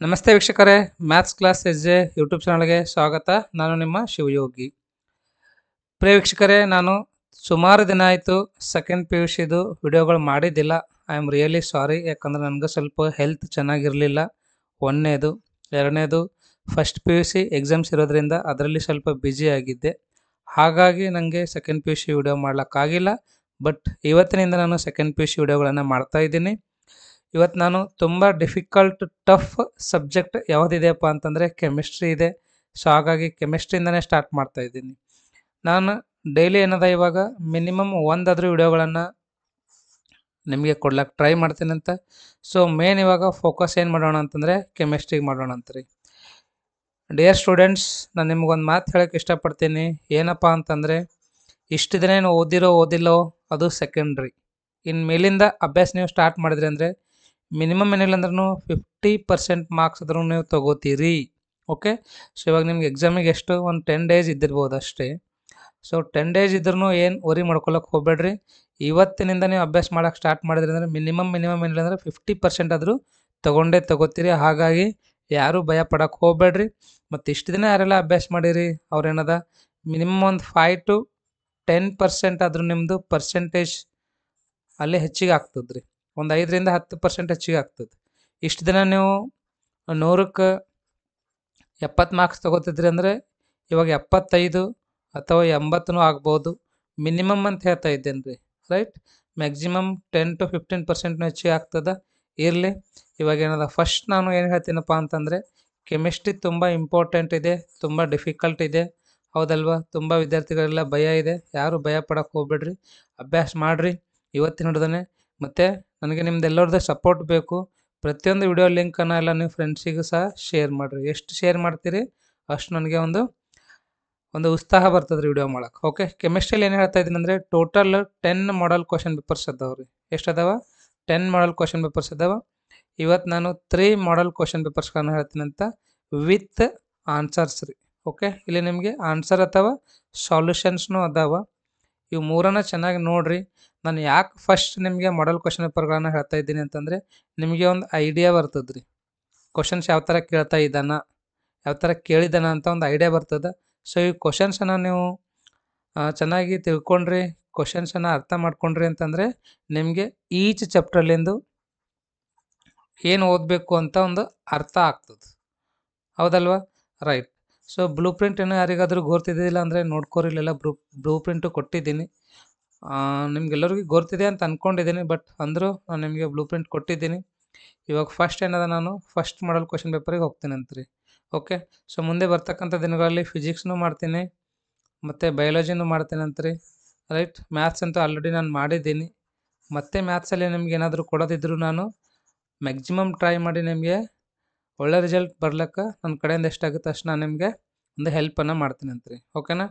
ನಮಸ್ತೆ ವೀಕ್ಷಕರೇ, maths class S J YouTube ಚಾನಲ್ಗೆ ಸ್ವಾಗತ. ನಾನು ನಿಮ್ಮ ಶಿವಯೋಗಿ. ಪ್ರಿಯ ವೀಕ್ಷಕರೇ, ನಾನು ಸುಮಾರು ದಿನ ಆಯಿತು ಸೆಕೆಂಡ್ ಪಿ ಯು ಸಿದು ವಿಡಿಯೋಗಳು ಮಾಡಿದ್ದಿಲ್ಲ. I am really sorry. ಯಾಕಂದರೆ ನನಗೆ ಸ್ವಲ್ಪ ಹೆಲ್ತ್ ಚೆನ್ನಾಗಿರಲಿಲ್ಲ. ಒಂದನೇದು. ಎರಡನೇದು, first P U C exams ಇರೋದ್ರಿಂದ ಅದರಲ್ಲಿ ಸ್ವಲ್ಪ ಬ್ಯುಸಿ ಆಗಿದ್ದೆ. ಹಾಗಾಗಿ ನನಗೆ second P U C video ಮಾಡ್ಲಿಕ್ಕಾಗಿಲ್ಲ. ಬಟ್ ಇವತ್ತಿನಿಂದ ನಾನು ಸೆಕೆಂಡ್ ಪಿ ಯು ಸಿ ವಿಡಿಯೋಗಳನ್ನು ಮಾಡ್ತಾಯಿದ್ದೀನಿ. ಇವತ್ತು ನಾನು ತುಂಬ ಡಿಫಿಕಲ್ಟ್ ಟಫ್ ಸಬ್ಜೆಕ್ಟ್ ಯಾವುದಿದೆಯಪ್ಪ ಅಂತಂದರೆ ಕೆಮಿಸ್ಟ್ರಿ ಇದೆ. ಸೊ ಹಾಗಾಗಿ ಕೆಮಿಸ್ಟ್ರಿಯಿಂದನೇ ಸ್ಟಾರ್ಟ್ ಮಾಡ್ತಾಯಿದ್ದೀನಿ. ನಾನು ಡೈಲಿ ಏನದ ಇವಾಗ ಮಿನಿಮಮ್ ಒಂದಾದರೂ ವಿಡಿಯೋಗಳನ್ನು ನಿಮಗೆ ಕೊಡ್ಲಿಕ್ಕೆ ಟ್ರೈ ಮಾಡ್ತೀನಿ ಅಂತ. ಸೊ ಮೇನ್ ಇವಾಗ ಫೋಕಸ್ ಏನು ಮಾಡೋಣ ಅಂತಂದರೆ ಕೆಮಿಸ್ಟ್ರಿಗೆ ಮಾಡೋಣ ಅಂತ್ರಿ. ಡಿಯರ್ ಸ್ಟೂಡೆಂಟ್ಸ್, ನಾನು ನಿಮ್ಗೊಂದು ಮಾತು ಹೇಳೋಕ್ಕೆ ಇಷ್ಟಪಡ್ತೀನಿ. ಏನಪ್ಪ ಅಂತಂದರೆ, ಇಷ್ಟು ದಿನ ಏನು ಓದಿಲ್ಲೋ ಅದು ಸೆಕೆಂಡ್ರಿ. ಇನ್ನು ಮೇಲಿಂದ ಅಭ್ಯಾಸ ನೀವು ಸ್ಟಾರ್ಟ್ ಮಾಡಿದ್ರಿ ಅಂದರೆ ಮಿನಿಮಮ್ ಏನಿಲ್ಲ ಅಂದ್ರೂ 50% ಮಾರ್ಕ್ಸ್ ಆದ್ರೂ ನೀವು ತೊಗೋತೀರಿ. ಓಕೆ. ಸೊ ಇವಾಗ ನಿಮ್ಗೆ ಎಕ್ಸಾಮಿಗೆ ಎಷ್ಟು ಒಂದು 10 ಡೇಸ್ ಇದ್ದಿರ್ಬೋದು ಅಷ್ಟೇ. ಸೊ 10 ಡೇಸ್ ಇದ್ರೂ ಏನು ವರಿ ಮಾಡ್ಕೊಳಕ್ಕೆ ಹೋಗಬೇಡ್ರಿ. ಇವತ್ತಿನಿಂದ ನೀವು ಅಭ್ಯಾಸ ಮಾಡೋಕ್ಕೆ ಸ್ಟಾರ್ಟ್ ಮಾಡಿದ್ರಿ ಅಂದರೆ ಮಿನಿಮಮ್ ಏನಿಲ್ಲ ಅಂದರೆ 50% ಆದರೂ ತೊಗೋತೀರಿ. ಹಾಗಾಗಿ ಯಾರೂ ಭಯ ಪಡೋಕ್ಕೆ ಹೋಗಬೇಡ್ರಿ. ಮತ್ತು ಇಷ್ಟು ದಿನ ಯಾರೆಲ್ಲ ಅಭ್ಯಾಸ ಮಾಡಿರಿ ಅವ್ರೇನದ ಮಿನಿಮಮ್ ಒಂದು 5 to 10% ಆದರೂ ನಿಮ್ಮದು ಪರ್ಸೆಂಟೇಜ್ ಅಲ್ಲಿ ಹೆಚ್ಚಿಗೆ ಆಗ್ತದೆ ರೀ. ಒಂದು 5ರಿಂದ 10% ಹೆಚ್ಚಿಗೆ ಆಗ್ತದೆ. ಇಷ್ಟು ದಿನ ನೀವು 100ಕ್ಕೆ 70 ಮಾರ್ಕ್ಸ್ ತೊಗೋತಿದ್ರಿ ಅಂದರೆ ಇವಾಗ 75 ಅಥವಾ 80 ಆಗ್ಬೋದು. ಮಿನಿಮಮ್ ಅಂತ ಹೇಳ್ತಾ ಇದ್ದೇನೆ ರೀ. ರೈಟ್. ಮ್ಯಾಕ್ಸಿಮಮ್ 10 to 15% ಹೆಚ್ಚಿಗೆ ಆಗ್ತದೆ. ಇರಲಿ. ಇವಾಗ ಏನದ ಫಸ್ಟ್ ನಾನು ಏನು ಹೇಳ್ತೀನಪ್ಪ ಅಂತಂದರೆ, ಕೆಮಿಸ್ಟ್ರಿ ತುಂಬ ಇಂಪಾರ್ಟೆಂಟ್ ಇದೆ, ತುಂಬ ಡಿಫಿಕಲ್ಟ್ ಇದೆ. ಹೌದಲ್ವಾ? ತುಂಬ ವಿದ್ಯಾರ್ಥಿಗಳೆಲ್ಲ ಭಯ ಇದೆ. ಯಾರು ಭಯ ಪಡೋಕ್ಕೆ ಹೋಗ್ಬೇಡ್ರಿ. ಅಭ್ಯಾಸ ಮಾಡಿರಿ ಇವತ್ತಿನ ಹಿಡ್ದೇ. ಮತ್ತು ನನಗೆ ನಿಮ್ದೆಲ್ಲರದ್ದು ಸಪೋರ್ಟ್ ಬೇಕು. ಪ್ರತಿಯೊಂದು ವಿಡಿಯೋ ಲಿಂಕನ್ನು ಎಲ್ಲ ನೀವು ಫ್ರೆಂಡ್ಸಿಗೂ ಸಹ ಶೇರ್ ಮಾಡಿರಿ. ಎಷ್ಟು ಶೇರ್ ಮಾಡ್ತೀರಿ ಅಷ್ಟು ನನಗೆ ಒಂದು ಉತ್ಸಾಹ ಬರ್ತದೆ ರೀ ವಿಡಿಯೋ ಮಾಡೋಕ್ಕೆ. ಓಕೆ. ಕೆಮಿಸ್ಟ್ರಿಯಲ್ಲಿ ಏನು ಹೇಳ್ತಾ ಇದ್ದೀನಿ ಅಂದರೆ, ಟೋಟಲ್ 10 ಮಾಡಲ್ ಕ್ವಶನ್ ಪೇಪರ್ಸ್ ಅದಾವೆ ರೀ. ಎಷ್ಟು ಅದಾವ? 10 ಮಾಡಲ್ ಕ್ವಶನ್ ಪೇಪರ್ಸ್ ಅದಾವೆ. ಇವತ್ತು ನಾನು 3 ಮಾಡಲ್ ಕ್ವಶನ್ ಪೇಪರ್ಸ್ಗಳನ್ನ ಹೇಳ್ತೀನಿ ಅಂತ, ವಿತ್ ಆನ್ಸರ್ಸ್ ರೀ. ಓಕೆ. ಇಲ್ಲಿ ನಿಮಗೆ ಆನ್ಸರ್ ಅಥವಾ ಸಾಲ್ಯೂಷನ್ಸ್ನೂ ಅದಾವ. ಇವು ಮೂರನ್ನು ಚೆನ್ನಾಗಿ ನೋಡಿರಿ. ನಾನು ಯಾಕೆ ಫಸ್ಟ್ ನಿಮಗೆ ಮಾಡಲ್ ಕ್ವಶನ್ ಪೇಪರ್ಗಳನ್ನ ಹೇಳ್ತಾ ಇದ್ದೀನಿ ಅಂತಂದರೆ, ನಿಮಗೆ ಒಂದು ಐಡಿಯಾ ಬರ್ತದೆ ರೀ. ಕ್ವಶನ್ಸ್ ಯಾವ ಥರ ಕೇಳಿದಾನ ಅಂತ ಒಂದು ಐಡಿಯಾ ಬರ್ತದೆ. ಸೊ ಈ ಕ್ವಶನ್ಸನ್ನು ನೀವು ಚೆನ್ನಾಗಿ ತಿಳ್ಕೊಂಡ್ರಿ, ಕ್ವಶನ್ಸನ್ನು ಅರ್ಥ ಮಾಡ್ಕೊಂಡ್ರಿ ಅಂತಂದರೆ ನಿಮಗೆ ಈಚ್ ಚಾಪ್ಟ್ರಲ್ಲಿಂದು ಏನು ಓದಬೇಕು ಅಂತ ಒಂದು ಅರ್ಥ ಆಗ್ತದೆ. ಹೌದಲ್ವಾ? ರೈಟ್. ಸೊ ಬ್ಲೂ ಪ್ರಿಂಟ್ ಏನೋ ಯಾರಿಗಾದರೂ ಗೊತ್ತಿದ್ದಿಲ್ಲ ಅಂದರೆ ನೋಡ್ಕೋರಿ. ಇಲ್ಲೆಲ್ಲ ಬ್ಲೂ ಪ್ರಿಂಟು ಕೊಟ್ಟಿದ್ದೀನಿ. ನಿಮ್ಗೆಲ್ಲರಿಗೂ ಗೊತ್ತಿದೆ ಅಂತ ಅಂದ್ಕೊಂಡಿದ್ದೀನಿ. ಬಟ್ ಅಂದರೂ ನಾನು ನಿಮಗೆ ಬ್ಲೂ ಪ್ರಿಂಟ್ ಕೊಟ್ಟಿದ್ದೀನಿ. ಇವಾಗ ಫಸ್ಟ್ ಏನದ, ನಾನು ಫಸ್ಟ್ ಮಾಡಲ್ ಕ್ವಶನ್ ಪೇಪರಿಗೆ ಹೋಗ್ತೀನಿ ಅಂತ್ರಿ. ಓಕೆ. ಸೊ ಮುಂದೆ ಬರ್ತಕ್ಕಂಥ ದಿನಗಳಲ್ಲಿ ಫಿಸಿಕ್ಸ್ನೂ ಮಾಡ್ತೀನಿ ಮತ್ತು ಬಯಾಲಜಿನೂ ಮಾಡ್ತೀನಿ ಅಂತ್ರಿ. ರೈಟ್. ಮ್ಯಾಥ್ಸ್ ಅಂತೂ ಆಲ್ರೆಡಿ ನಾನು ಮಾಡಿದ್ದೀನಿ. ಮತ್ತು ಮ್ಯಾಥ್ಸಲ್ಲಿ ನಿಮ್ಗೆ ಏನಾದರೂ ಕೊಡೋದಿದ್ರು ನಾನು ಮ್ಯಾಕ್ಸಿಮಮ್ ಟ್ರೈ ಮಾಡಿ ನಿಮಗೆ ಒಳ್ಳೆ ರಿಸಲ್ಟ್ ಬರ್ಲಿಕ್ಕೆ ನನ್ನ ಕಡೆಯಿಂದ ಎಷ್ಟಾಗುತ್ತೆ ಅಷ್ಟು ನಾನು ನಿಮಗೆ ಒಂದು ಹೆಲ್ಪನ್ನು ಮಾಡ್ತೀನಿ ಅಂತ್ರಿ. ಓಕೆನಾ?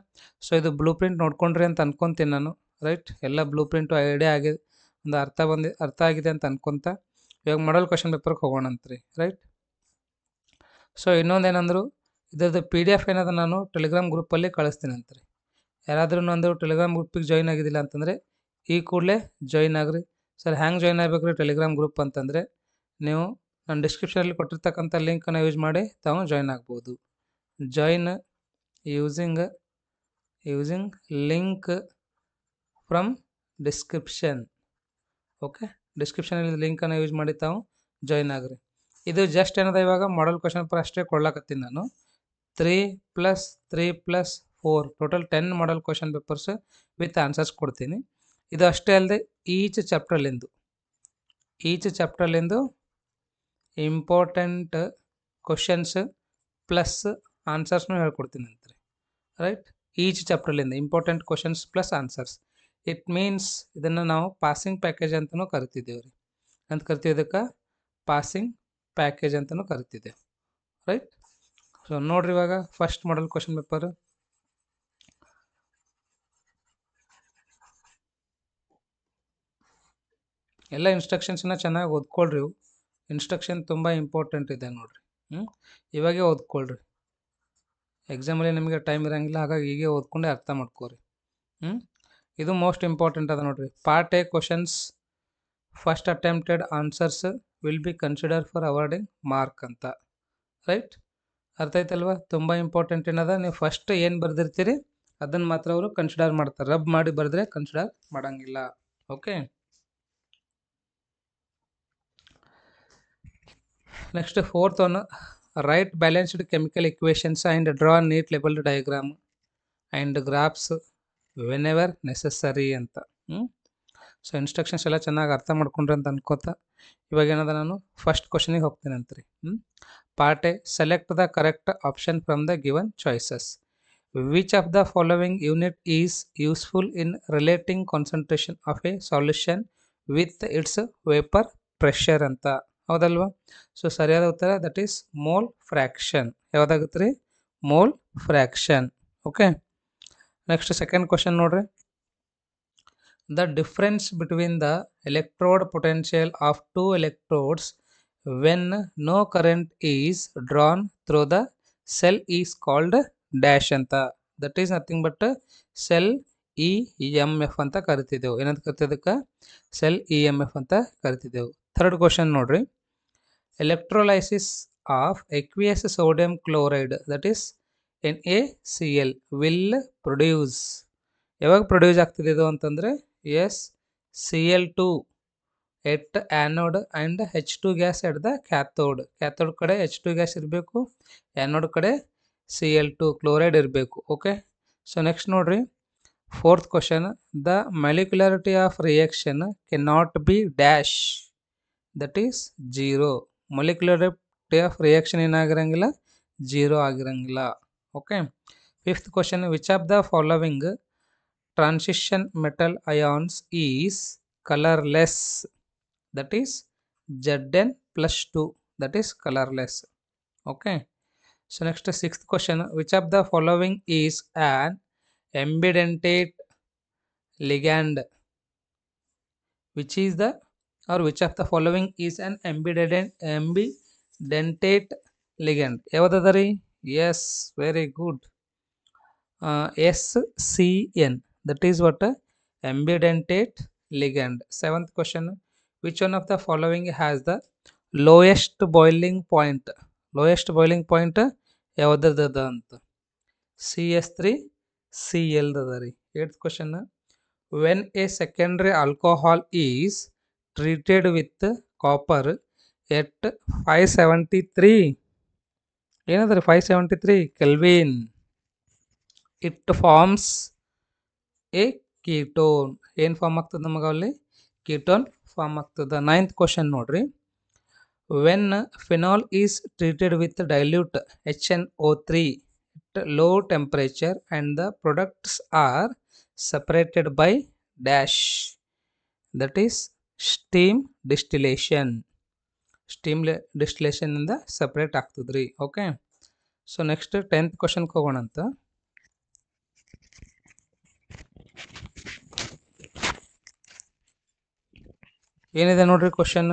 ಸೊ ಇದು ಬ್ಲೂ ಪ್ರಿಂಟ್ ನೋಡ್ಕೊಂಡ್ರಿ ಅಂತ ಅನ್ಕೊತೀನಿ ನಾನು. ರೈಟ್. ಎಲ್ಲ ಬ್ಲೂ ಪ್ರಿಂಟು ಐಡಿಯಾ ಆಗಿದೆ, ಒಂದು ಅರ್ಥ ಆಗಿದೆ ಅಂತ ಅನ್ಕೊತ ಇವಾಗ ಮಾಡಲ್ ಕ್ವಶನ್ ಪೇಪರ್ಗೆ ಹೋಗೋಣ ಅಂತ್ರಿ. ರೈಟ್. ಸೊ ಇನ್ನೊಂದೇನಂದ್ರು, ಇದ್ರದ್ದು PDF ಏನದ ನಾನು ಟೆಲಿಗ್ರಾಮ್ ಗ್ರೂಪಲ್ಲಿ ಕಳಿಸ್ತೀನಿ ಅಂತ್ರಿ. ಯಾರಾದರೂ ನಂದು ಟೆಲಿಗ್ರಾಮ್ ಗ್ರೂಪಿಗೆ ಜಾಯ್ನ್ ಆಗಿದ್ದಿಲ್ಲ ಅಂತಂದರೆ ಈ ಕೂಡಲೇ ಜಾಯ್ನ್ ಆಗ್ರಿ. ಸರ್ ಹ್ಯಾಂಗೆ ಜಾಯ್ನ್ ಆಗ್ಬೇಕು ರೀ ಟೆಲಿಗ್ರಾಮ್ ಗ್ರೂಪ್ ಅಂತಂದರೆ, ನೀವು ನಾನು ಡಿಸ್ಕ್ರಿಪ್ಷನಲ್ಲಿ ಕೊಟ್ಟಿರ್ತಕ್ಕಂಥ ಲಿಂಕನ್ನು ಯೂಸ್ ಮಾಡಿ ತಾವು ಜಾಯ್ನ್ ಆಗ್ಬೋದು. Join using link from description. Okay. ಡಿಸ್ಕ್ರಿಪ್ಷನಲ್ಲಿ ಲಿಂಕನ್ನು ಯೂಸ್ ಮಾಡಿ ತಾವು ಜಾಯ್ನ್ ಆಗ್ರಿ. ಇದು ಜಸ್ಟ್ ಏನದ ಇವಾಗ ಮಾಡಲ್ ಕ್ವಶನ್ ಪೇಪರ್ ಅಷ್ಟೇ ಕೊಡ್ಲಾಕತ್ತೀನಿ ನಾನು. 3+3+4 total 10 model question papers with answers ಕೊಡ್ತೀನಿ. ಇದು ಅಷ್ಟೇ ಅಲ್ಲದೆ ಈಚ್ ಚಾಪ್ಟ್ರಲ್ಲಿಂದು ಇಂಪಾರ್ಟೆಂಟ್ ಕ್ವಶನ್ಸ್ ಪ್ಲಸ್ ಆನ್ಸರ್ಸ್ನೂ ಹೇಳ್ಕೊಡ್ತೀನಿ ಅಂತ್ರಿ. ರೈಟ್. ಈಚ್ ಚಾಪ್ಟ್ರಲ್ಲಿಂದ important questions plus answers. It means ಇದನ್ನು ನಾವು ಪಾಸಿಂಗ್ ಪ್ಯಾಕೇಜ್ ಅಂತಲೂ ಕರಿತಿದ್ದೇವೆ ರೀ. ಅಂತ ಕರಿತೀವಿ, ಇದಕ್ಕೆ ಪಾಸಿಂಗ್ ಪ್ಯಾಕೇಜ್ ಅಂತಲೂ ಕರಿತಿದ್ದೇವೆ. ರೈಟ್. ಸೊ ನೋಡ್ರಿ, ಇವಾಗ ಫಸ್ಟ್ ಮಾಡಲ್ ಕ್ವಶನ್ ಪೇಪರ್ ಎಲ್ಲ ಇನ್ಸ್ಟ್ರಕ್ಷನ್ಸನ್ನ ಚೆನ್ನಾಗಿ ಓದ್ಕೊಳ್ರಿ. ಇನ್ಸ್ಟ್ರಕ್ಷನ್ ತುಂಬ ಇಂಪಾರ್ಟೆಂಟ್ ಇದೆ ನೋಡಿರಿ. ಇವಾಗೇ ಓದ್ಕೊಳ್ರಿ. ಎಕ್ಸಾಮಲ್ಲಿ ನಿಮಗೆ ಟೈಮ್ ಇರೋಂಗಿಲ್ಲ, ಹಾಗಾಗಿ ಹೀಗೆ ಓದ್ಕೊಂಡೆ ಅರ್ಥ ಮಾಡ್ಕೋರಿ. ಇದು ಮೋಸ್ಟ್ ಇಂಪಾರ್ಟೆಂಟ್ ಅದ ನೋಡಿರಿ. Part A questions first attempted answers will be consider for awarding mark ಅಂತ. ರೈಟ್. ಅರ್ಥ ಆಯ್ತಲ್ವಾ? ತುಂಬ ಇಂಪಾರ್ಟೆಂಟ್ ಏನದ, ನೀವು ಫಸ್ಟ್ ಏನು ಬರೆದಿರ್ತೀರಿ ಅದನ್ನು ಮಾತ್ರ ಅವರು ಕನ್ಸಿಡರ್ ಮಾಡ್ತಾರೆ. ರಬ್ ಮಾಡಿ ಬರೆದ್ರೆ ಕನ್ಸಿಡರ್ ಮಾಡಂಗಿಲ್ಲ. Okay. Next fourth one, right balanced chemical equations and draw neat labelled diagram and graphs whenever necessary ಅಂತ. ಸೊ ಇನ್ಸ್ಟ್ರಕ್ಷನ್ಸ್ ಎಲ್ಲ ಚೆನ್ನಾಗಿ ಅರ್ಥ ಮಾಡ್ಕೊಂಡ್ರಿ ಅಂತ ಅನ್ಕೋತಾ ಇವಾಗ ಏನದ, ನಾನು ಫಸ್ಟ್ ಕ್ವಶನಿಗೆ ಹೋಗ್ತೀನಿ ಅಂತ್ರಿ. Part A, select the correct option from the given choices. Which of the following unit is useful in relating concentration of a solution with its vapour pressure ಅಂತ. ಹೌದಲ್ವಾ? ಸೊ ಸರಿಯಾದ ಉತ್ತರ ದಟ್ ಈಸ್ ಮೋಲ್ ಫ್ರ್ಯಾಕ್ಷನ್. ಯಾವ್ದಾಗುತ್ತೆ ರೀ? Mole fraction. Okay. Next second question ನೋಡ್ರಿ. The difference between the electrode potential of two electrodes when no current is drawn through the cell is called dash ಅಂತ. That is nothing but cell EMF ಅಂತ ಕರಿತಿದ್ದೆವು. ಏನಂತ ಕರಿತಿದ್ದಕ್ಕ? cell EMF ಅಂತ ಕರಿತಿದ್ದೆವು. Third question ನೋಡ್ರಿ. Electrolysis of aqueous sodium chloride that is NaCl will produce. ಯಾವಾಗ produce ಆಗ್ತಿದೆ ಇದು ಅಂತಂದರೆ yes Cl2 at anode and H2 gas at the cathode. Cathode ಕಡೆ H2 gas ಇರಬೇಕು, ಆ್ಯನೋಡ್ ಕಡೆ Cl2 ಕ್ಲೋರೈಡ್ ಇರಬೇಕು. ಓಕೆ. ಸೊ ನೆಕ್ಸ್ಟ್ ನೋಡ್ರಿ, fourth question. The molecularity of reaction can not be dash that is 0. Molecularity of reaction ಏನಾಗಿರಂಗಿಲ್ಲ? 0 ಆಗಿರಂಗಿಲ್ಲ. Okay. Fifth question. Which of the following transition metal ions is colorless? That is Zn+2, that is colorless. Okay. So next sixth question. Which of the following is an ambidentate ligand? Which is the, or which of the following is an ambidentate ligand? ಯಾವ್ದದರಿ? Yes, very good. SCN, that is what? Ambidentate ligand. Seventh question. Which one of the following has the lowest boiling point? Lowest boiling point ಯಾವ್ದದ ಅಂತ? CS3Cl Dari. Eighth question. When a secondary alcohol is treated with copper at 573, ಏನದ್ರಿ 573 Kelvin, it forms a ketone. ಏನು form ಆಗ್ತದೆ ನಮಗೆ ಅಲ್ಲಿ? Ketone form ಆಗ್ತದೆ. Ninth question ನೋಡ್ರಿ. When phenol is treated with dilute HNO3 at low temperature and the products are separated by dash, that is steam distillation. Steam distillation ಇಂದ separate ಆಗ್ತದ್ರಿ. Okay. So next 10th ಕ್ವಶನ್ಗೆ ಹೋಗೋಣ ಅಂತ. ಏನಿದೆ ನೋಡ್ರಿ question.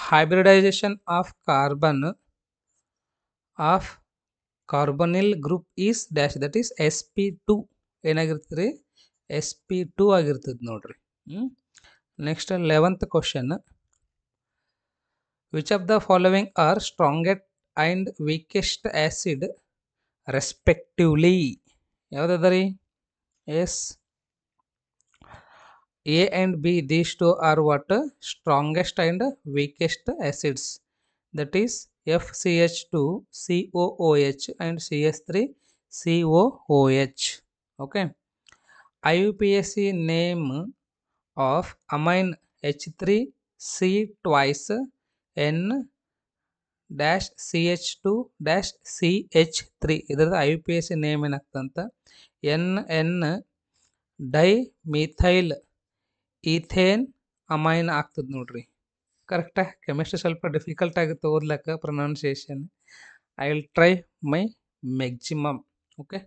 Hybridization of carbonyl group is dash, that is sp2. ಏನಾಗಿರ್ತದೆ? sp2 ಆಗಿರ್ತದೆ ನೋಡ್ರಿ. Next 11th question. Which of the following are strongest and weakest acid respectively? ಯಾವುದದ ರೀ? Yes A and B, these two are what? Strongest and weakest acids. That is FCH2 COOH and CH3 COOH. Okay. IUPAC name of amine H3C twice N dash CH2 dash CH3. ಇದರದ IUPAC name ಏನಾಗ್ತಂತ? NN dimethyl ethane amine ಆಗ್ತದೆ ನೋಡ್ರಿ. ಕರೆಕ್ಟಾ? Chemistry ಸ್ವಲ್ಪ difficult ಆಗುತ್ತೆ ಓದ್ಲಕ್ಕ, pronunciation. I will try my maximum. Okay.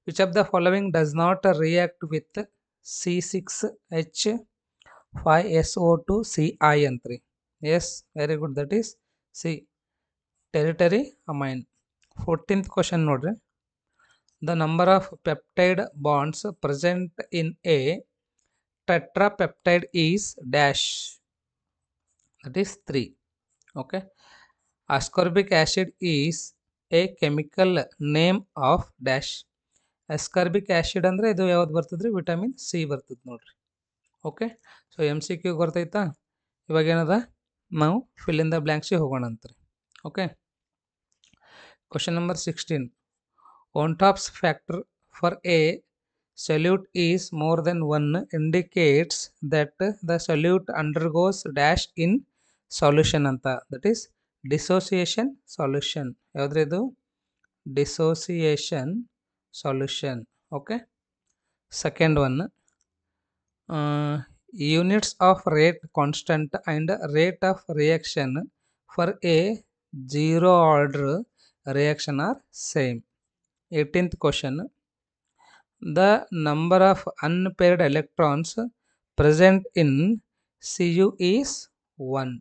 Which of the following does not react with C6H5SO2CI ಅಂತ್ರಿ. Yes, very good, that is C, tertiary amine. 14th question ನೋಡ್ರಿ. The number of peptide bonds present in a tetrapeptide is dash, that is 3. Okay. ascorbic acid is a chemical name of dash. ascorbic acid ಅಂದರೆ ಇದು ಯಾವ್ದು ಬರ್ತದ್ರಿ, vitamin C ಬರ್ತದೆ ನೋಡ್ರಿ. Okay, so MCQ ಗೊತ್ತಾಯ್ತಾ. ಇವಾಗ ಏನದ, ನಾವು ಫಿಲ್ ಇನ್ ದ ಬ್ಲ್ಯಾಂಕ್ಸಿಗೆ ಹೋಗೋಣ ಅಂತ್ರಿ. Okay, question number 16. Ontopp's factor for a solute is more than 1 indicates that the solute undergoes dash in solution ಅಂತ. That is dissociation solution. ಯಾವುದ್ರಿ ಇದು, dissociation solution. Okay, second one, units of rate constant and rate of reaction for a zero order reaction are same. 18th question, the number of unpaired electrons present in Cu is 1.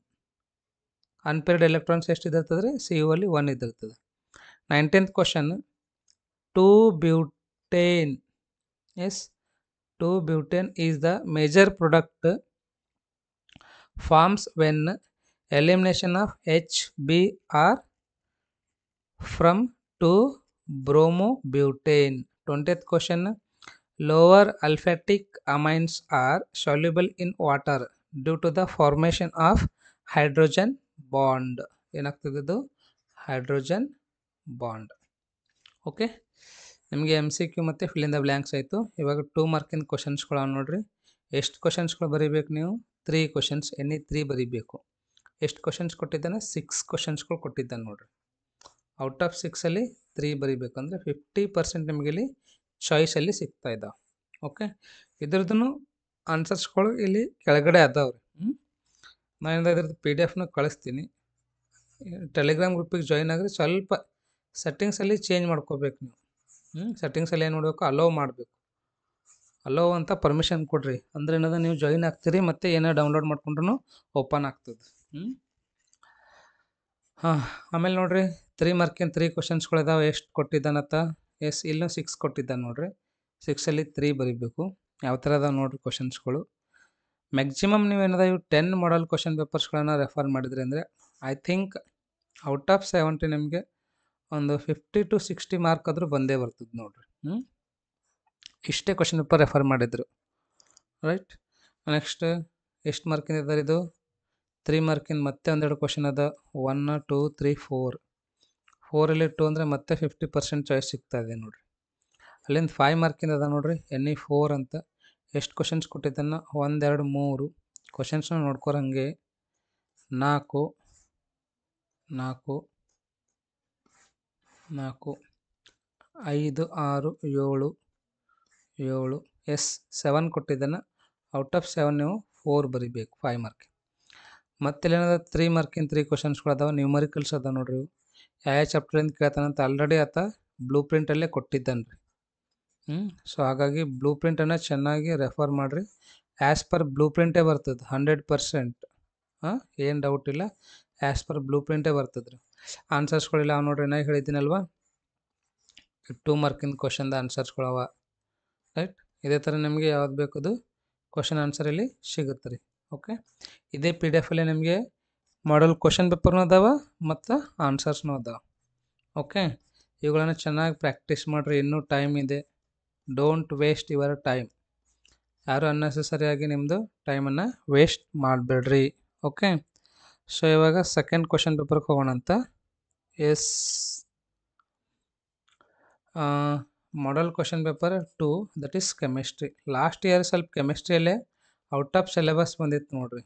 unpaired electrons ಎಷ್ಟು ಇದಿರ್ತದೆ, Cu ಅಲ್ಲಿ 1 ಇದಿರ್ತದೆ. 19th question, 2-butane. yes, 2-butane is the major product forms when elimination of HBr from 2-bromobutane. 20th question, lower aliphatic amines are soluble in water due to the formation of hydrogen bond. ಏನಾಗ್ತದೆ ಇದು, hydrogen bond. Okay, ನಿಮಗೆ MCQ ಮತ್ತು fill in the blanks ಆಯಿತು. ಇವಾಗ 2 ಮಾರ್ಕಿನ ಕ್ವಶನ್ಸ್ಗಳು ನೋಡ್ರಿ. ಎಷ್ಟು ಕ್ವಶನ್ಸ್ಗಳು ಬರೀಬೇಕು ನೀವು, 3 ಕ್ವಶನ್ಸ್, ಎನಿ 3 ಬರೀಬೇಕು. ಎಷ್ಟು ಕ್ವಶನ್ಸ್ ಕೊಟ್ಟಿದ್ದಾನೆ, 6 ಕ್ವಶನ್ಸ್ಗಳು ಕೊಟ್ಟಿದ್ದಾನೆ ನೋಡ್ರಿ. ಔಟ್ ಆಫ್ 6ಅಲ್ಲಿ 3 ಬರೀಬೇಕು ಅಂದರೆ 50% ನಿಮಗೆ ಇಲ್ಲಿ ಚಾಯ್ಸಲ್ಲಿ ಸಿಗ್ತಾ ಇದ್ದಾವೆ. ಓಕೆ, ಇದ್ರದ್ದು ಆನ್ಸರ್ಸ್ಗಳು ಇಲ್ಲಿ ಕೆಳಗಡೆ ಅದಾವ್ರಿ. ನಾನು ಇದ್ರದ್ದು PDF ಕಳಿಸ್ತೀನಿ. ಟೆಲಿಗ್ರಾಮ್ ಗ್ರೂಪಿಗೆ ಜಾಯ್ನ್ ಆಗಿರಿ. ಸ್ವಲ್ಪ ಸೆಟ್ಟಿಂಗ್ಸಲ್ಲಿ ಚೇಂಜ್ ಮಾಡ್ಕೋಬೇಕು ನೀವು. ಸೆಟ್ಟಿಂಗ್ಸಲ್ಲಿ ಏನು ಮಾಡಬೇಕು, ಅಲೋ ಮಾಡಬೇಕು. ಅಲೋ ಅಂತ ಪರ್ಮಿಷನ್ ಕೊಡ್ರಿ, ಅಂದರೆ ಏನದ, ನೀವು ಜಾಯಿನ್ ಆಗ್ತೀರಿ ಮತ್ತು ಏನೋ ಡೌನ್ಲೋಡ್ ಮಾಡ್ಕೊಂಡ್ರೂ ಓಪನ್ ಆಗ್ತದೆ. ಹಾಂ, ಆಮೇಲೆ ನೋಡಿರಿ 3 ಮಾರ್ಕಿನ 3 ಕ್ವಶನ್ಸ್ಗಳಿದಾವೆ. ಎಷ್ಟು ಕೊಟ್ಟಿದ್ದಾನತ್ತ, ಇಲ್ಲೂ 6 ಕೊಟ್ಟಿದ್ದಾನೆ ನೋಡಿರಿ. 6ಅಲ್ಲಿ 3 ಬರೀಬೇಕು. ಯಾವ ಥರ ಅದಾವೆ ನೋಡಿರಿ ಕ್ವಶನ್ಸ್ಗಳು. ಮ್ಯಾಕ್ಸಿಮಮ್ ನೀವೇನದ ಇವು 10 ಮಾಡಲ್ ಕ್ವಶನ್ ಪೇಪರ್ಸ್ಗಳನ್ನು ರೆಫರ್ ಮಾಡಿದ್ರಿ ಅಂದರೆ ಐ ಥಿಂಕ್ ಔಟ್ ಆಫ್ 70 ನಿಮಗೆ ಒಂದು 50 to 60 ಮಾರ್ಕ್ ಆದರೂ ಬಂದೇ ಬರ್ತದೆ ನೋಡಿರಿ. ಇಷ್ಟೇ ಕ್ವಶನ್ ಪೇಪರ್ ರೆಫರ್ ಮಾಡಿದ್ರು, ರೈಟ್. ನೆಕ್ಸ್ಟ್ ಎಷ್ಟು ಮಾರ್ಕಿಂದ ಇದ್ದಾರೆ ಇದು, 3 ಮಾರ್ಕಿಂದ ಮತ್ತೆ ಒಂದೆರಡು ಕ್ವಶನ್ ಅದ. 1, 2, 3, 4. 4ಅಲ್ಲಿ 2 ಅಂದರೆ ಮತ್ತೆ 50% ಚಾಯ್ಸ್ ಸಿಗ್ತಾ ಇದೆ ನೋಡಿರಿ. ಅಲ್ಲಿಂದ 5 ಮಾರ್ಕಿಂದ ಅದ ನೋಡಿರಿ, NE4 ಅಂತ. ಎಷ್ಟು ಕ್ವಶನ್ಸ್ ಕೊಟ್ಟಿದ್ದಾನ, 1, 2, 3 ಕ್ವಶನ್ಸ್ನ ನೋಡ್ಕೊರಂಗೆ 4, 5, 6, 7. 7 ಕೊಟ್ಟಿದ್ದಾನ. ಔಟ್ ಆಫ್ 7 ನೀವು 4 ಬರೀಬೇಕು, 5 ಮಾರ್ಕ್. ಮತ್ತೆ ಏನದ 3 ಮಾರ್ಕಿನ 3 ಕ್ವಶನ್ಸ್ಗಳು ಅದಾವೆ, ನ್ಯೂಮರಿಕಲ್ಸ್ ಅದಾವೆ ನೋಡ್ರಿ. ಯಾವ ಚಾಪ್ಟರಿಂದ ಕೇಳ್ತಾನಂತ ಆಲ್ರೆಡಿ ಆತ ಬ್ಲೂ ಪ್ರಿಂಟಲ್ಲೇ ಕೊಟ್ಟಿದ್ದಾನೆ ರೀ. ಸೊ ಹಾಗಾಗಿ ಬ್ಲೂ ಪ್ರಿಂಟನ್ನು ಚೆನ್ನಾಗಿ ರೆಫರ್ ಮಾಡಿರಿ. ಆ್ಯಸ್ ಪರ್ ಬ್ಲೂ ಪ್ರಿಂಟೇ ಬರ್ತದೆ 100%. ಏನು ಡೌಟ್ ಇಲ್ಲ, ಆ್ಯಸ್ ಪರ್ ಬ್ಲೂ ಪ್ರಿಂಟೇ ಬರ್ತದೆ ರೀ. ಆನ್ಸರ್ಸ್ಗಳಿಲ್ಲ ಅವು ನೋಡ್ರಿ, ನಾನು ಹೇಳಿದ್ದೀನಲ್ವ 2 ಮಾರ್ಕಿನ ಕ್ವಶನ್ದ ಆನ್ಸರ್ಸ್ಗಳವ, ರೈಟ್. ಇದೇ ಥರ ನಿಮಗೆ ಯಾವ್ದು ಬೇಕದು ಕ್ವಶನ್ ಆನ್ಸರ್ ಇಲ್ಲಿ ಸಿಗುತ್ತೆ ರೀ. ಓಕೆ, ಇದೇ PDF ನಿಮಗೆ ಮಾಡಲ್ ಕ್ವಶನ್ ಪೇಪರ್ನೂ ಅದಾವೆ ಮತ್ತು ಆನ್ಸರ್ಸ್ನೂ ಅದಾವೆ. ಓಕೆ, ಇವುಗಳನ್ನು ಚೆನ್ನಾಗಿ ಪ್ರಾಕ್ಟೀಸ್ ಮಾಡಿರಿ, ಇನ್ನೂ ಟೈಮ್ ಇದೆ. Don't waste your time. ಯಾರು ಅನ್ನೆಸೆಸರಿಯಾಗಿ ನಿಮ್ಮದು ಟೈಮನ್ನು ವೇಸ್ಟ್ ಮಾಡಬೇಡ್ರಿ. ಓಕೆ, ಸೊ ಇವಾಗ ಸೆಕೆಂಡ್ ಕ್ವಶನ್ ಪೇಪರ್ಗೆ ಹೋಗೋಣ ಅಂತ. Model question paper 2, that is chemistry. Last year ಸ್ವಲ್ಪ ಕೆಮಿಸ್ಟ್ರಿಯಲ್ಲೇ ಔಟ್ ಆಫ್ ಸಿಲೆಬಸ್ ಬಂದಿತ್ತು ನೋಡ್ರಿ.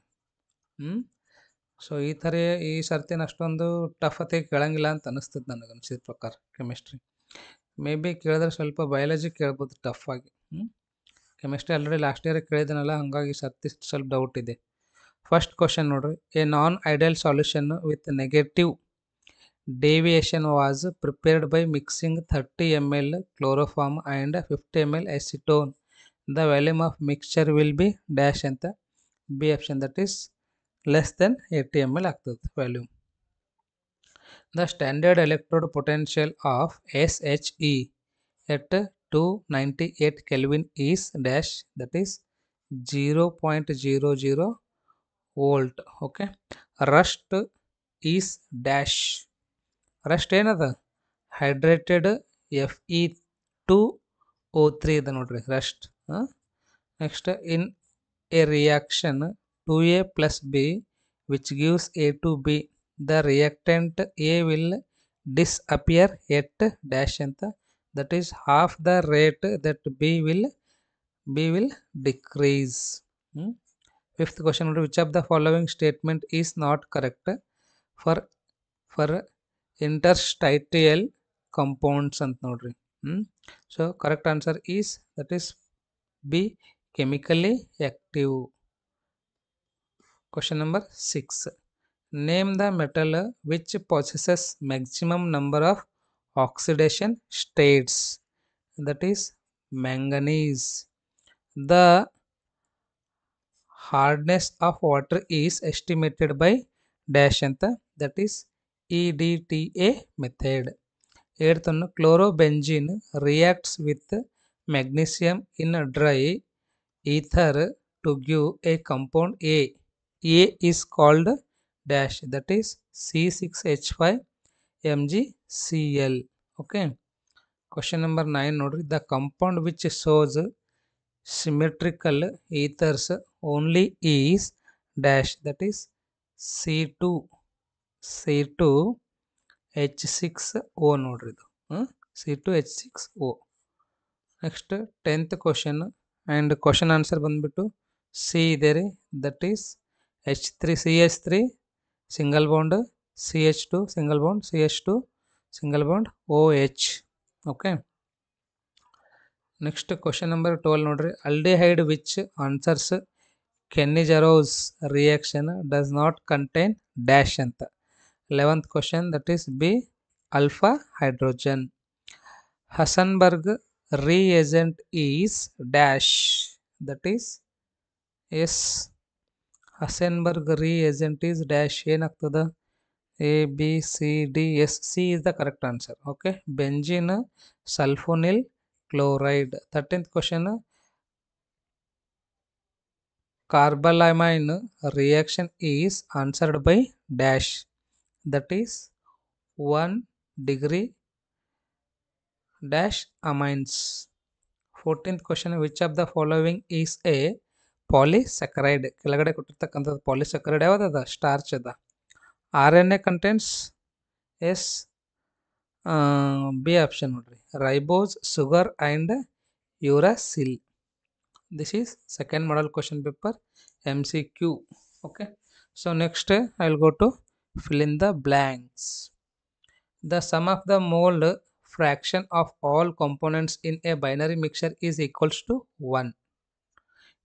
ಸೊ ಈ ಥರ ಈ ಸರ್ತಿನ ಅಷ್ಟೊಂದು ಟಫ್ ಅತಿಗೆ ಕೇಳಂಗಿಲ್ಲ ಅಂತ ಅನಿಸ್ತದೆ ನನಗೆ ಅನಿಸಿದ ಪ್ರಕಾರ. ಕೆಮಿಸ್ಟ್ರಿ ಮೇ ಬಿ ಕೇಳಿದ್ರೆ ಸ್ವಲ್ಪ ಬಯಾಲಜಿ ಕೇಳ್ಬೋದು ಟಫ್ ಆಗಿ. ಕೆಮಿಸ್ಟ್ರಿ ಆಲ್ರೆಡಿ ಲಾಸ್ಟ್ ಇಯರ್ ಕೇಳಿದನಲ್ಲ, ಹಾಗಾಗಿ ಸರ್ತಿ ಸ್ವಲ್ಪ ಡೌಟ್ ಇದೆ. ಫಸ್ಟ್ ಕ್ವಶನ್ ನೋಡ್ರಿ, A non ideal solution with negative deviation was prepared by mixing 30 ml chloroform and 50 ml acetone. The volume of mixture will be dash ಅಂತ. B option, that is less than 80 ml ಆಗ್ತದೆ volume. The standard electrode potential of SHE at 298 Kelvin is dash, that is 0.00 volt. Okay, rust is dash. Rust ಏನದ hydrated Fe2O3 ಇದೆ ನೋಡ್ರಿ Rust. Next in a reaction 2A plus B which gives A to B, the reactant A will disappear at dash ಅಂತ, that is half the rate that B will decrease. Fifth question, which of the following statement is not correct for interstitial compounds ಅಂತ ನೋಡ್ರಿ. So correct answer is that is B, chemically active. Question number 6. Name the metal which possesses maximum number of oxidation states, that is manganese. The hardness of water is estimated by dash anta, that is EDTA method. 8th one, chlorobenzene reacts with magnesium in a dry ether to give a compound A. A is called dash, that is C6H5MgCl. Okay. Question number 9 nodri, the compound which shows symmetrical ethers only is dash, that is C2H6O nodri idu. C2H6O. Next 10th question and question answer ಬಂದ್ಬಿಟ್ಟು C ಇದೆ ರೀ, that is H3CH3 single bond CH2 single bond CH2 single bond OH. Okay. Next question number 12 nodri, aldehyde which answers Kenny-Jarrow's reaction does not contain dash anta. 11th question, that is B, alpha hydrogen. Hasenberg reagent is dash, that is yes, Hasenberg reagent is dash. ಏನಾಗ್ತದ A B C D S, C is the correct answer. Okay. Benzene sulfonyl chloride. 13th question, carbalamine reaction is answered by dash, that is 1 degree dash amines. 14th question, which of the following is a polysaccharide? ಕೆಳಗಡೆ ಕೊಟ್ಟಿರ್ತಕ್ಕಂಥದ್ದು polysaccharide ಯಾವುದದ? Starch ಅದ. RNA contains yes, B option ನೋಡ್ರಿ, ribose, sugar and uracil. This is second model question paper MCQ. Okay. So next I will go to fill in the blanks. The sum of the mole fraction of all components in a binary mixture is equals to 1.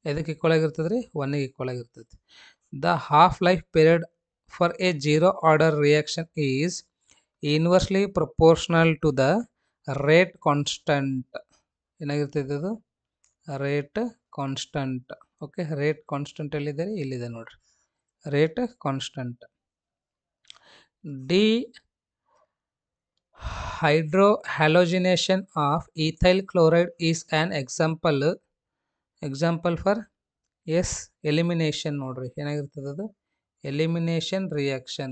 ಎದಕ್ಕೆ equal ಆಗಿರ್ತದೆ ರೀ? 1ಗೆ equal ಆಗಿರ್ತದೆ. The half life period for a zero order reaction is inversely proportional to the rate constant. ಏನಾಗಿರ್ತದೆ ಅದು? Rate constant. Okay. Rate constant ಎಲ್ಲಿದೆ ರೀ? ಇಲ್ಲಿದೆ ನೋಡ್ರಿ, rate constant. Dehydrohalogenation of ethyl chloride is an example for yes, elimination ನೋಡ್ರಿ. ಏನಾಗಿರ್ತದೆ ಅದು? elimination reaction.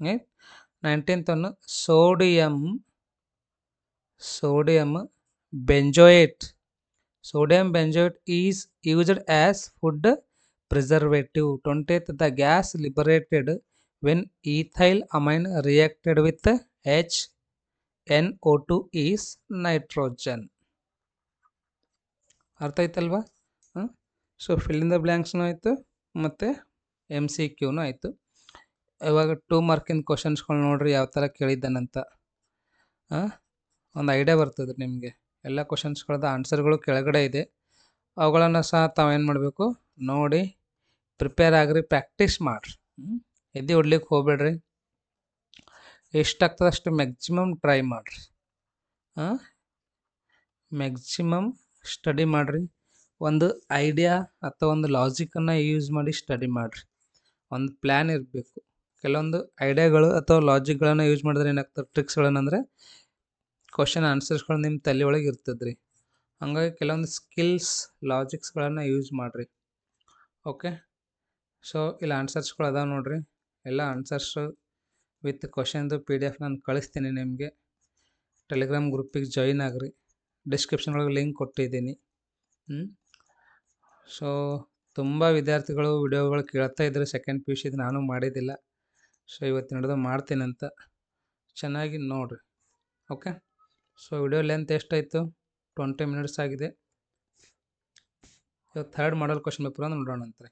Right? 19th one, sodium benzoate. Sodium benzoate is used as food preservative. 20th, the gas liberated when ethyl amine reacted with HNO2 is nitrogen. ಅರ್ಥ ಆಯ್ತಲ್ವಾ? So fill in the ಬ್ಲ್ಯಾಂಕ್ಸ್ನೂ ಆಯಿತು ಮತ್ತು MCQನೂ ಆಯಿತು. ಇವಾಗ 2 ಮಾರ್ಕಿನ ಕ್ವಶನ್ಸ್ಗಳು ನೋಡ್ರಿ ಯಾವ ಥರ ಕೇಳಿದ್ದಾನಂತ ಒಂದು ಐಡಿಯಾ ಬರ್ತದೆ ನಿಮಗೆ. ಎಲ್ಲ ಕ್ವಶನ್ಸ್ಗಳದ ಆನ್ಸರ್ಗಳು ಕೆಳಗಡೆ ಇದೆ, ಅವುಗಳನ್ನು ಸಹ ತಾವೇನು ಮಾಡಬೇಕು ನೋಡಿ ಪ್ರಿಪೇರ್ ಆಗಿರಿ, ಪ್ರಾಕ್ಟೀಸ್ ಮಾಡಿರಿ. ಎದ್ದು ಹೊಡ್ಲಿಕ್ಕೆ ಹೋಗ್ಬೇಡ್ರಿ, ಎಷ್ಟಾಗ್ತದೆ ಅಷ್ಟು ಮ್ಯಾಕ್ಸಿಮಮ್ ಟ್ರೈ ಮಾಡಿರಿ. ಮ್ಯಾಕ್ಸಿಮಮ್ ಸ್ಟಡಿ ಮಾಡಿರಿ. ಒಂದು ಐಡಿಯಾ ಅಥವಾ ಒಂದು ಲಾಜಿಕನ್ನು ಯೂಸ್ ಮಾಡಿ ಸ್ಟಡಿ ಮಾಡಿರಿ. ಒಂದು ಪ್ಲ್ಯಾನ್ ಇರಬೇಕು. ಕೆಲವೊಂದು ಐಡಿಯಾಗಳು ಅಥವಾ ಲಾಜಿಕ್ಗಳನ್ನು ಯೂಸ್ ಮಾಡಿದ್ರೆ ಏನಾಗ್ತದೆ, ಟ್ರಿಕ್ಸ್ಗಳನ್ನಂದರೆ ಕ್ವಶನ್ ಆನ್ಸರ್ಸ್ಗಳು ನಿಮ್ಮ ತಲೆ ಒಳಗೆ ಇರ್ತದೆ ರೀ. ಹಾಗಾಗಿ ಕೆಲವೊಂದು ಸ್ಕಿಲ್ಸ್ ಲಾಜಿಕ್ಸ್ಗಳನ್ನು ಯೂಸ್ ಮಾಡಿರಿ. ಓಕೆ. ಸೊ ಇಲ್ಲಿ ಆನ್ಸರ್ಸ್ಗಳು ಅದಾವೆ ನೋಡಿರಿ. ಎಲ್ಲ ಆನ್ಸರ್ಸು ವಿತ್ ಕ್ವಶನ್ದು PDF ನಾನು ಕಳಿಸ್ತೀನಿ ನಿಮಗೆ. ಟೆಲಿಗ್ರಾಮ್ ಗ್ರೂಪಿಗೆ ಜಾಯಿನ್ ಆಗ್ರಿ. ಡಿಸ್ಕ್ರಿಪ್ಷನ್ ಒಳಗೆ ಲಿಂಕ್ ಕೊಟ್ಟಿದ್ದೀನಿ. ಸೊ ತುಂಬ ವಿದ್ಯಾರ್ಥಿಗಳು ವಿಡಿಯೋಗಳು ಕೇಳ್ತಾ ಇದ್ರು. ಸೆಕೆಂಡ್ PUC ಇದು ನಾನು ಮಾಡಿದ್ದಿಲ್ಲ. ಸೊ ಇವತ್ತಿನ ಹಿಡಿದು ಮಾಡ್ತೀನಂತ ಚೆನ್ನಾಗಿ ನೋಡಿರಿ. ಓಕೆ. ಸೊ ವಿಡಿಯೋ ಲೆಂತ್ ಎಷ್ಟಾಯಿತು? 20 ಮಿನಿಟ್ಸ್ ಆಗಿದೆ. ಇವತ್ತು ಥರ್ಡ್ ಮಾಡಲ್ ಕ್ವಶನ್ ಪೇಪರ್ ಅಂತ ನೋಡೋಣಂತ್ರಿ.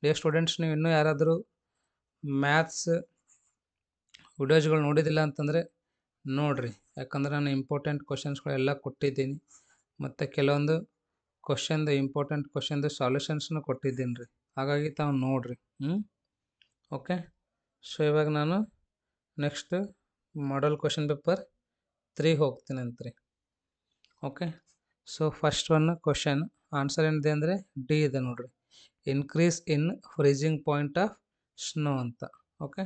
ಡಿಯರ್ ಸ್ಟೂಡೆಂಟ್ಸ್, ನೀವು ಇನ್ನೂ ಯಾರಾದರೂ ಮ್ಯಾಥ್ಸ್ ವಿಡಿಯೋಸ್ಗಳು ನೋಡಿದ್ದಿಲ್ಲ ಅಂತಂದರೆ ನೋಡಿರಿ. ಯಾಕಂದ್ರೆ ನಾನು ಇಂಪಾರ್ಟೆಂಟ್ ಕ್ವಶನ್ಸ್ಗಳೆಲ್ಲ ಕೊಟ್ಟಿದ್ದೀನಿ ಮತ್ತು ಕೆಲವೊಂದು ಇಂಪಾರ್ಟೆಂಟ್ ಕ್ವಶನ್ದು ಸಾಲ್ಯೂಷನ್ಸ್ನು ಕೊಟ್ಟಿದ್ದೀನಿ ರೀ. ಹಾಗಾಗಿ ತಾವು ನೋಡಿರಿ. ಓಕೆ. ಸೊ ಇವಾಗ ನಾನು ನೆಕ್ಸ್ಟ್ ಮಾಡಲ್ ಕ್ವಶನ್ ಪೇಪರ್ 3 ಹೋಗ್ತೀನಿ ಅಂತ್ರಿ. Okay. So first one question answer ಏನಿದೆ ಅಂದರೆ ಡಿ ಇದೆ ನೋಡಿರಿ. Increase in freezing point of snow ಅಂತ. Okay.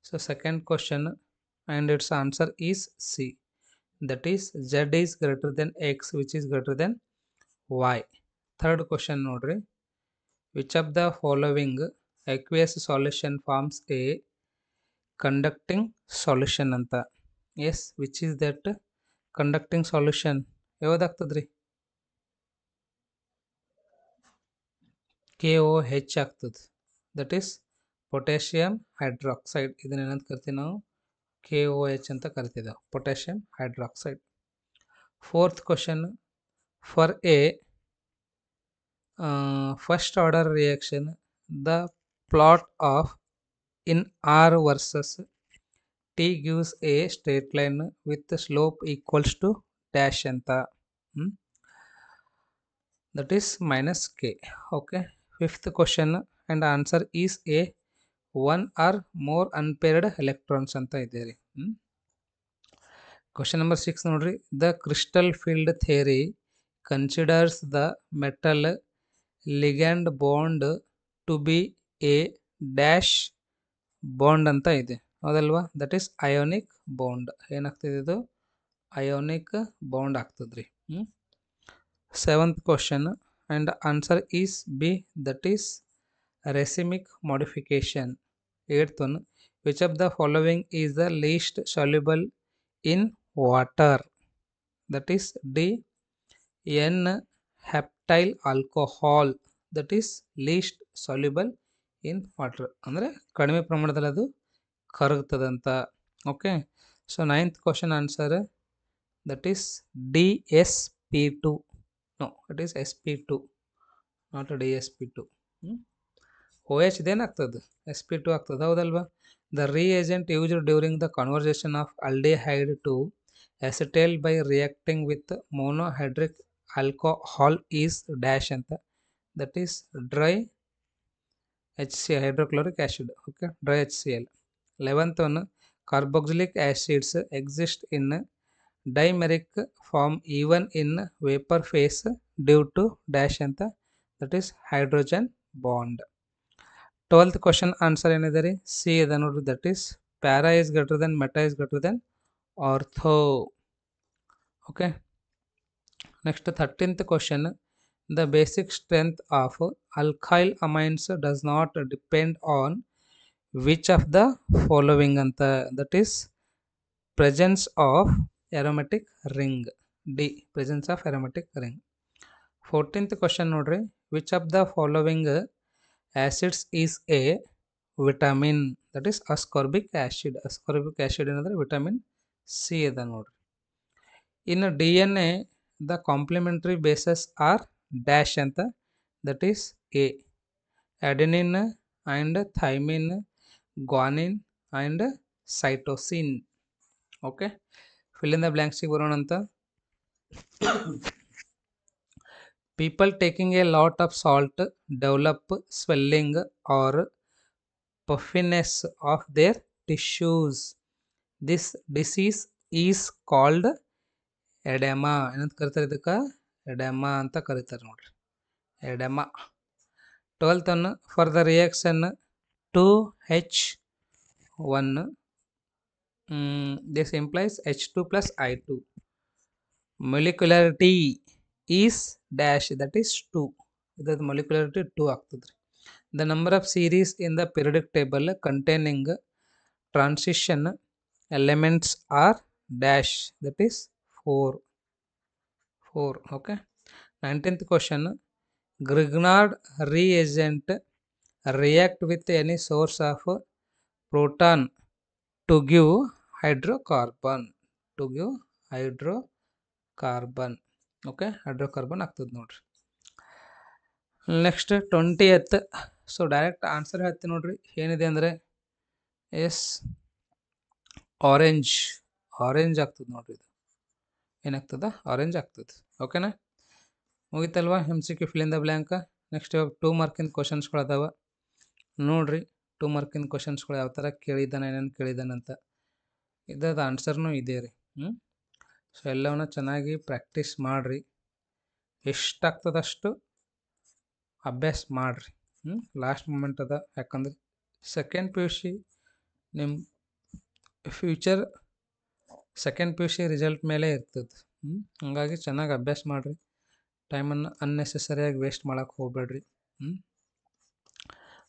So second question and its answer is C. That is Z is greater than X which is greater than Y. Third question ನೋಡ್ರಿ. Which of the following aqueous solution forms a conducting solution ಅಂತ. Yes, which is that conducting solution? ಯಾವುದಾಗ್ತದ್ರಿ? KOH ಆಗ್ತದೆ. That is potassium hydroxide. ಇದನ್ನೇನಂತ ಕರಿತೀವಿ ನಾವು? KOH ಅಂತ ಕರಿತಿದ್ದೇವೆ, potassium hydroxide. Fourth question, for a first order reaction the plot of in R versus T gives a straight line with slope equals to dash ಅಂತ. That is minus K. Okay. Fifth question and answer is A. One or more unpaired electrons ಅಂತ ಇದೆ ರೀ. Question number 6 ನೋಡ್ರಿ. The crystal field theory considers the metal ligand bond to be a dash bond ಅಂತ ಇದೆ, ಹೌದಲ್ವಾ? That is ionic bond. ಏನಾಗ್ತದೆ ಇದು? Ionic bond ಆಗ್ತದ್ರಿ. Seventh question and answer is B. That is racemic modification. Eighth one, which of the following is the least soluble in water? That is D. N heptyl alcohol. That is least soluble in water, ಅಂದರೆ ಕಡಿಮೆ ಪ್ರಮಾಣದಲ್ಲಿ ಅದು ಕರಗ್ತದಂತ. Okay. So ninth question answer that is DsP2. No, it is sp2, not DsP2. OH ಇದೇನಾಗ್ತದೆ? sp2 ಆಗ್ತದೆ, ಹೌದಲ್ವಾ? The reagent used during the conversation of aldehyde to acetyl by reacting with monohydric alcohol is dash ಅಂತ. That is dry HCl, hydrochloric acid. Okay, dry HCl. 11th one, carboxylic acids exist in dimeric form even in vapor phase due to dash ಅಂತ. That is hydrogen bond. 12th question answer ಏನಿದೆ ರೀ? C ಇದೆ ನೋಡ್ರಿ. That is para is greater than meta is greater than ortho. Okay. Next 13th question, the basic strength of alkyl amines does not depend on which of the following ಅಂತ. that is presence of aromatic ring. D. presence of aromatic ring. 14th question ನೋಡ್ರಿ. which of the following acids is a vitamin? that is ascorbic acid. ascorbic acid ಏನಂದ್ರೆ vitamin C ಇದೆ ನೋಡ್ರಿ. in DNA the complementary bases are dash ಅಂತ. that is A. adenine and thymine, guanine and cytosine. okay, fill in the blanks ಗೆ ಬರೋಣ ಅಂತ. people taking a lot of salt develop swelling or puffiness of their tissues. this disease is called edema. ಏನಂತ ಕರೀತಾರೆ ಇದಕ್ಕೆ? ಎಡೆಮಾ ಅಂತ ಕರೀತಾರೆ ನೋಡ್ರಿ, ಎಡೆಮಾ. 12th one, for the reaction 2H1 this implies H2 plus I2. molecularity is dash, that is 2. ಇದರ molecularity 2 ಆಗ್ತದ್ರಿ. The number of series in the periodic table containing transition elements are dash that is 4. Okay. 19th question. Grignard reagent react with any source of proton to give hydrocarbon. Okay, hydrocarbon ಆಗ್ತದೆ ನೋಡ್ರಿ. Next 20th. So direct answer ಹೇಳ್ತೀನಿ ನೋಡ್ರಿ. ಏನಿದೆ ಅಂದರೆ S orange ಆಗ್ತದೆ ನೋಡ್ರಿ. ಇದು ಏನಾಗ್ತದ? ಆರೆಂಜ್ ಆಗ್ತದೆ. ಓಕೆನಾ? ಮುಗಿತಲ್ವಾ MCQ fill in the blank. Next ಇವಾಗ 2 ಮಾರ್ಕಿಂದ ಕ್ವಶನ್ಸ್ಗಳು ಅದಾವ ನೋಡ್ರಿ. 2 ಮಾರ್ಕಿಂದ ಕ್ವಶನ್ಸ್ಗಳು ಯಾವ ಥರ ಕೇಳಿದ್ದಾನೆ, ಏನೇನು ಕೇಳಿದ್ದಾನಂತ. ಇದ್ರದ್ದು ಆನ್ಸರ್ನೂ ಇದೆ ರೀ. ಸೊ ಎಲ್ಲವನ್ನ ಚೆನ್ನಾಗಿ ಪ್ರಾಕ್ಟೀಸ್ ಮಾಡಿರಿ. ಎಷ್ಟಾಗ್ತದಷ್ಟು ಅಭ್ಯಾಸ ಮಾಡಿರಿ. ಲಾಸ್ಟ್ ಮೂಮೆಂಟ್ ಅದ. ಯಾಕಂದ್ರೆ ಸೆಕೆಂಡ್ PUC ನಿಮ್ಮ ಫ್ಯೂಚರ್ ಸೆಕೆಂಡ್ PUC ರಿಸಲ್ಟ್ ಮೇಲೆ ಇರ್ತದೆ. ಹಂಗಾಗಿ ಚೆನ್ನಾಗಿ ಅಭ್ಯಾಸ ಮಾಡಿರಿ. ಟೈಮನ್ನು ಅನ್ನೆಸೆಸರಿಯಾಗಿ ವೇಸ್ಟ್ ಮಾಡೋಕ್ಕೆ ಹೋಗಬೇಡ್ರಿ.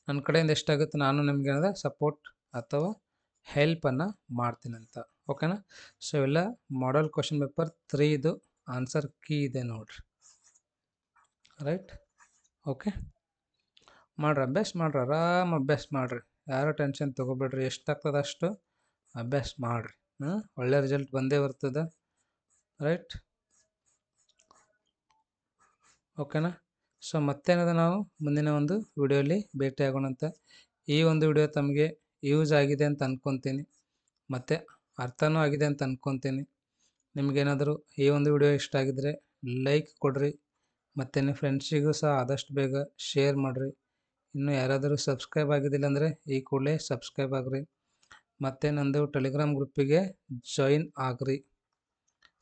ನನ್ನ ಕಡೆಯಿಂದ ಎಷ್ಟಾಗುತ್ತೆ ನಾನು ನಿಮ್ಗೆ ಏನಾದ ಸಪೋರ್ಟ್ ಅಥವಾ ಹೆಲ್ಪನ್ನು ಮಾಡ್ತೀನಂತ. ಓಕೆನಾ? ಸೊ ಇವೆಲ್ಲ model question paper 3 answer key ಇದೆ ನೋಡ್ರಿ. ರೈಟ್? ಓಕೆ, ಮಾಡ್ರಿ, ಅಭ್ಯಾಸ ಮಾಡ್ರಿ, ಆರಾಮ್ ಅಭ್ಯಾಸ ಮಾಡಿರಿ. ಯಾರು ಟೆನ್ಷನ್ ತೊಗೋಬೇಡ್ರಿ. ಎಷ್ಟಾಗ್ತದೆ ಅಷ್ಟು ಅಭ್ಯಾಸ ಮಾಡಿರಿ. ಒಳ್ಳೆ ರಿಸಲ್ಟ್ ಬಂದೇ ಬರ್ತದೆ. ರೈಟ್? ಓಕೆನಾ? ಸೊ ಮತ್ತೇನದ, ನಾವು ಮುಂದಿನ ಒಂದು ವಿಡಿಯೋಲಿ ಭೇಟಿ ಆಗೋಣಂತ. ಈ ಒಂದು ವಿಡಿಯೋ ತಮಗೆ ಯೂಸ್ ಆಗಿದೆ ಅಂತ ಅಂದ್ಕೊತೀನಿ, ಮತ್ತು ಅರ್ಥನೂ ಆಗಿದೆ ಅಂತ ಅಂದ್ಕೊತೀನಿ. ನಿಮಗೇನಾದರೂ ಈ ಒಂದು ವಿಡಿಯೋ ಇಷ್ಟ ಆಗಿದ್ರೆ ಲೈಕ್ ಕೊಡಿರಿ, ಮತ್ತು ನಿಮ್ಮ ಫ್ರೆಂಡ್ಸಿಗೂ ಸಹ ಆದಷ್ಟು ಬೇಗ ಶೇರ್ ಮಾಡಿರಿ. ಇನ್ನೂ ಯಾರಾದರೂ ಸಬ್ಸ್ಕ್ರೈಬ್ ಆಗಿದ್ದಿಲ್ಲ ಅಂದರೆ ಈ ಕೂಡಲೇ ಸಬ್ಸ್ಕ್ರೈಬ್ ಆಗಿರಿ, ಮತ್ತು ನಂದು ಟೆಲಿಗ್ರಾಮ್ ಗ್ರೂಪಿಗೆ ಜಾಯಿನ್ ಆಗ್ರಿ.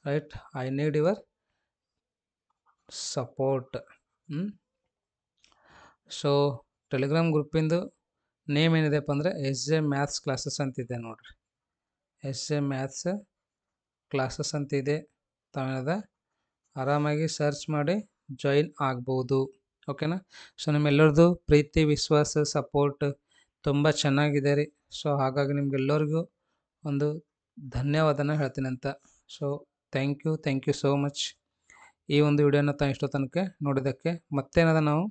Right? I need your support. So Telegram ಗ್ರೂಪಿಂದು ನೇಮ್ ಏನಿದೆಪ್ಪ ಅಂದರೆ SJ ಮ್ಯಾಥ್ಸ್ ಕ್ಲಾಸಸ್ ಅಂತಿದೆ ನೋಡ್ರಿ. SJ ಮ್ಯಾಥ್ಸ್ ಕ್ಲಾಸಸ್ ಅಂತಿದೆ. ತಾವೇನದ ಆರಾಮಾಗಿ ಸರ್ಚ್ ಮಾಡಿ ಜಾಯಿನ್ ಆಗ್ಬೋದು. ಓಕೆನಾ? ಸೊ ನಿಮ್ಮೆಲ್ಲರದು ಪ್ರೀತಿ, ವಿಶ್ವಾಸ, ಸಪೋರ್ಟ್ ತುಂಬ ಚೆನ್ನಾಗಿದೆ ರೀ. ಸೊ ಹಾಗಾಗಿ ನಿಮ್ಗೆಲ್ಲರಿಗೂ ಒಂದು ಧನ್ಯವಾದನ ಹೇಳ್ತೀನಿ ಅಂತ. So thank you so much. ಈ ಒಂದು ವಿಡಿಯೋನ ತಾವು ಇಷ್ಟೋ ತನಕ ನೋಡಿದ್ದಕ್ಕೆ. ಮತ್ತೇನದ, ನಾವು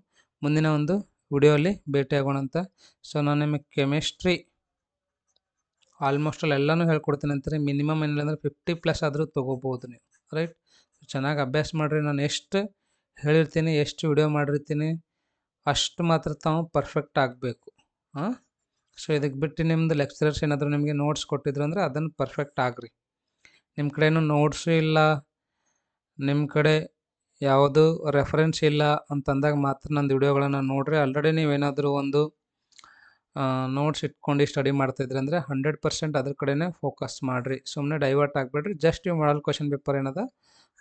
ಮುಂದಿನ ಒಂದು ವಿಡಿಯೋಲಿ ಭೇಟಿ ಆಗೋಣಂತ. ಸೊ ನಾನು ನಿಮಗೆ ಕೆಮಿಸ್ಟ್ರಿ ಆಲ್ಮೋಸ್ಟ್ ಎಲ್ಲನೂ ಹೇಳ್ಕೊಡ್ತೀನಿ ಅಂತಾರೆ. ಮಿನಿಮಮ್ ಏನಿಲ್ಲ ಅಂದರೆ 50+ ಆದರೂ ತೊಗೋಬೋದು ನೀವು. ರೈಟ್? ಚೆನ್ನಾಗಿ ಅಭ್ಯಾಸ ಮಾಡಿರಿ. ನಾನು ಎಷ್ಟು ಹೇಳಿರ್ತೀನಿ, ಎಷ್ಟು ವಿಡಿಯೋ ಮಾಡಿರ್ತೀನಿ ಅಷ್ಟು ಮಾತ್ರ ತಾವು ಪರ್ಫೆಕ್ಟ್ ಆಗಬೇಕು. ಸೊ ಇದಕ್ಕೆ ಬಿಟ್ಟು ನಿಮ್ಮದು ಲೆಕ್ಚರರ್ಸ್ ಏನಾದರೂ ನಿಮಗೆ ನೋಟ್ಸ್ ಕೊಟ್ಟಿದ್ರು ಅಂದರೆ ಅದನ್ನು ಪರ್ಫೆಕ್ಟ್ ಆಗ್ರಿ. ನಿಮ್ಮ ಕಡೆನೂ ನೋಟ್ಸು ಇಲ್ಲ, ನಿಮ್ಮ ಕಡೆ ಯಾವುದು ರೆಫರೆನ್ಸ್ ಇಲ್ಲ ಅಂತಂದಾಗ ಮಾತ್ರ ನಂದು ವಿಡಿಯೋಗಳನ್ನು ನೋಡ್ರಿ. ಆಲ್ರೆಡಿ ನೀವೇನಾದರೂ ಒಂದು ನೋಟ್ಸ್ ಇಟ್ಕೊಂಡು ಸ್ಟಡಿ ಮಾಡ್ತಾಯಿದ್ರಿ ಅಂದರೆ 100% ಅದ್ರ ಕಡೆನೇ ಫೋಕಸ್ ಮಾಡಿರಿ. ಸುಮ್ಮನೆ ಡೈವರ್ಟ್ ಆಗಬೇಡ್ರಿ. ಜಸ್ಟ್ ಇವು ಮಾಡಲ್ ಕ್ವಶನ್ ಪೇಪರ್ ಏನದ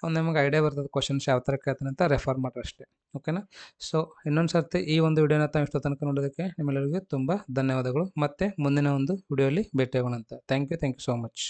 ಒಂದು ನಿಮಗೆ ಐಡಿಯಾ ಬರ್ತದೆ ಕ್ವಶನ್ಸ್ ಯಾವ ಥರ ಕೇಳ್ತಾನೆ ಅಂತ ರೆಫರ್ ಮಾಡ್ರಿ ಅಷ್ಟೇ. ಓಕೆನಾ? ಸೊ ಇನ್ನೊಂದು ಸರ್ತಿ ಈ ಒಂದು ವಿಡಿಯೋನ ತಾವು ಇಷ್ಟೋ ತನಕ ನೋಡೋದಕ್ಕೆ ನಿಮ್ಮೆಲ್ಲರಿಗೂ ತುಂಬ ಧನ್ಯವಾದಗಳು. ಮತ್ತು ಮುಂದಿನ ಒಂದು ವಿಡಿಯೋಲಿ ಭೇಟಿ ಆಗೋಣಂತ. Thank you so much.